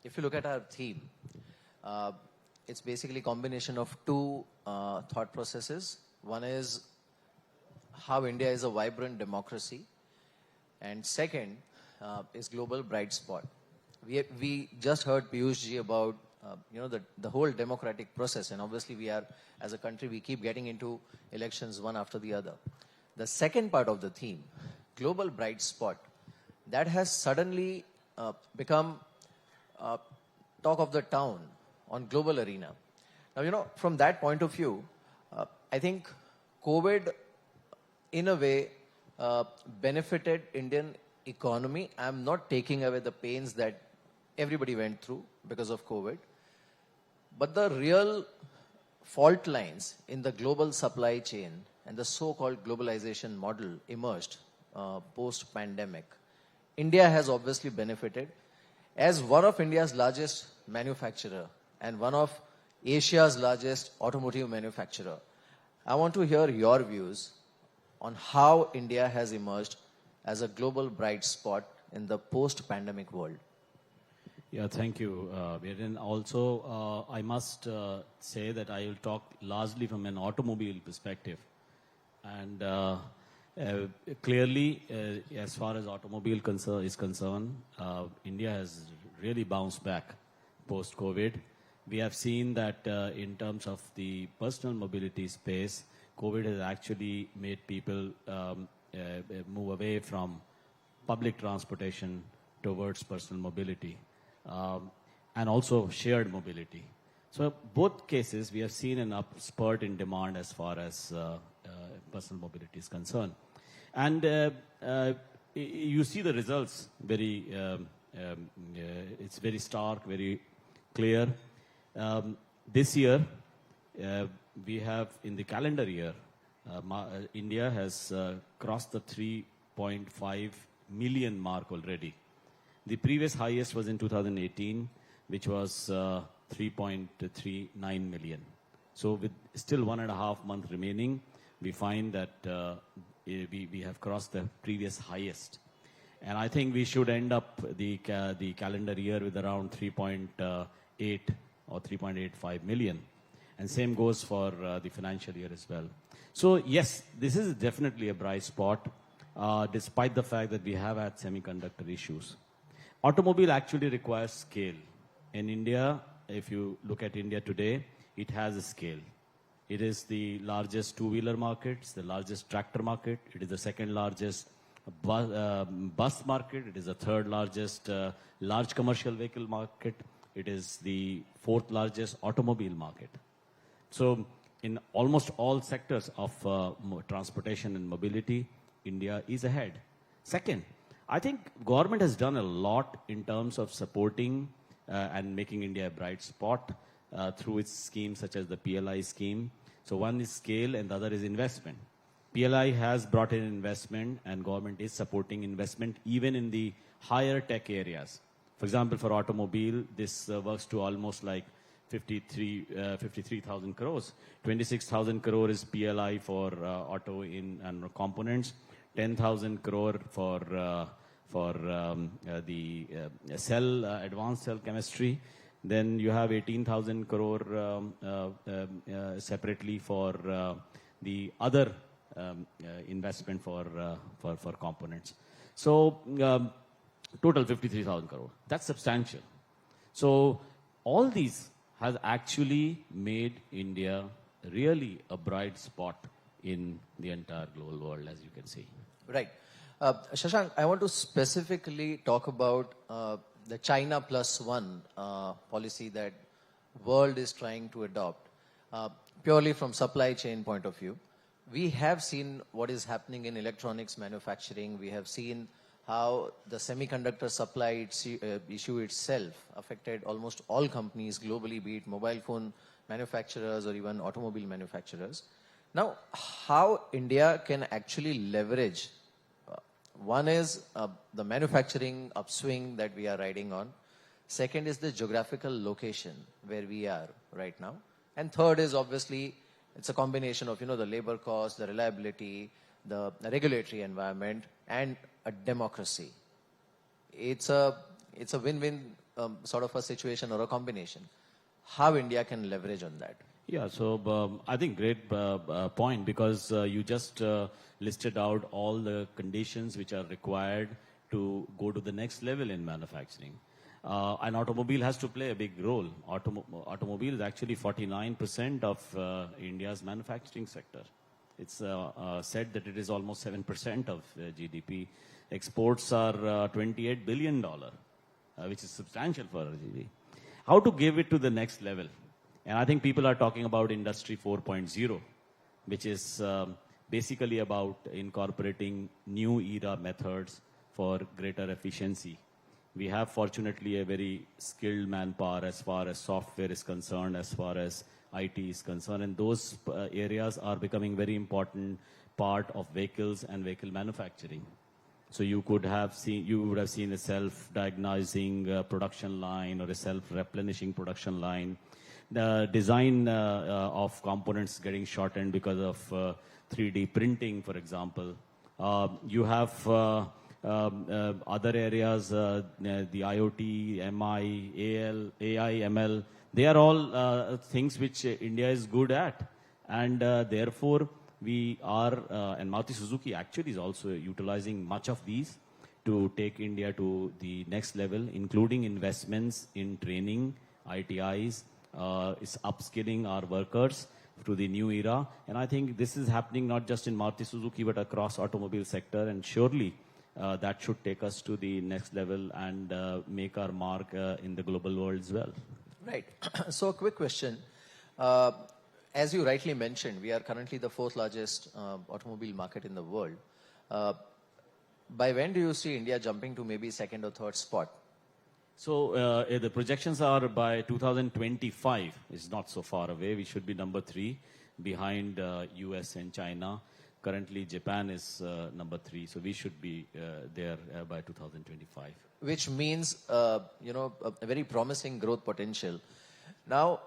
if you look at our theme, uh, it's basically a combination of two thought processes. One is how India is a vibrant democracy, and second is global bright spot. We just heard Piyush ji about the whole democratic process, and obviously we are, as a country, we keep getting into elections one after the other. The second part of the theme, global bright spot, that has suddenly become talk of the town on global arena. Now, from that point of view, I think COVID, in a way, benefited Indian economy. I'm not taking away the pains that everybody went through because of COVID. But the real fault lines in the global supply chain and the so-called globalization model emerged post-pandemic. India has obviously benefited. As one of India's largest manufacturer and one of Asia's largest automotive manufacturer, I want to hear your views on how India has emerged as a global bright spot in the post-pandemic world. Yeah, thank you, Viren. Also, I must say that I will talk largely from an automobile perspective. And clearly, as far as automobile is concerned, India has really bounced back post-COVID. We have seen that in terms of the personal mobility space, COVID has actually made people move away from public transportation towards personal mobility. And also shared mobility. So both cases, we have seen an spurt in demand as far as personal mobility is concerned. And you see the results it's very stark, very clear. This year, we have, in the calendar year, India has crossed the 3.5 million mark already. The previous highest was in 2018, which was 3.39 million. So with still 1.5 months remaining, we find that we have crossed the previous highest. And I think we should end up the calendar year with around 3.8 or 3.85 million. And same goes for the financial year as well. So yes, this is definitely a bright spot, despite the fact that we have had semiconductor issues. Automobile actually requires scale. In India, if you look at India today, it has a scale. It is the largest two-wheeler market, it's the largest tractor market, it is the second largest bus market, it is the third largest large commercial vehicle market, it is the fourth largest automobile market. So in almost all sectors of transportation and mobility, India is ahead. Second, I think government has done a lot in terms of supporting and making India a bright spot through its schemes such as the PLI scheme. So one is scale and the other is investment. PLI has brought in investment and government is supporting investment even in the higher tech areas. For example, for automobile, this works to almost like 53,000 crores. 26,000 crore is PLI for auto and components. 10,000 crore for the cell, advanced cell chemistry. Then you have 18,000 crore separately for the other investment for components. So total 53,000 crore. That's substantial. So all these has actually made India really a bright spot in the entire global world, as you can see. Right. Shashank, I want to specifically talk about the China plus one policy that world is trying to adopt, purely from supply chain point of view. We have seen what is happening in electronics manufacturing. We have seen how the semiconductor supply issue itself affected almost all companies globally, be it mobile phone manufacturers or even automobile manufacturers. Now, how India can actually leverage, one is the manufacturing upswing that we are riding on. Second is the geographical location where we are right now. And third is obviously, it's a combination of, the labor cost, the reliability, the regulatory environment, and a democracy. It's a win-win sort of a situation or a combination. How India can leverage on that? Yeah, so I think great point, because you just listed out all the conditions which are required to go to the next level in manufacturing. An automobile has to play a big role. Automobile is actually 49% of India's manufacturing sector. It's said that it is almost 7% of GDP. Exports are $28 billion, which is substantial for GDP. How to give it to the next level? And I think people are talking about Industry 4.0, which is basically about incorporating new era methods for greater efficiency. We have fortunately a very skilled manpower as far as software is concerned, as far as IT is concerned, and those areas are becoming very important part of vehicles and vehicle manufacturing. So you would have seen a self-diagnosing production line or a self-replenishing production line. The design of components getting shortened because of 3D printing, for example. You have other areas, the IoT, MI, AI, ML. They are all things which India is good at. And therefore, we are, and Maruti Suzuki actually is also utilizing much of these to take India to the next level, including investments in training, ITIs, is upskilling our workers to the new era. And I think this is happening not just in Maruti Suzuki, but across automobile sector. And surely that should take us to the next level and make our mark in the global world as well. Right. So a quick question. As you rightly mentioned, we are currently the fourth largest automobile market in the world. By when do you see India jumping to maybe second or third spot? So the projections are by 2025. It's not so far away. We should be number 3 behind US and China. Currently, Japan is number 3. So we should be there by 2025. Which means, a very promising growth potential. Now,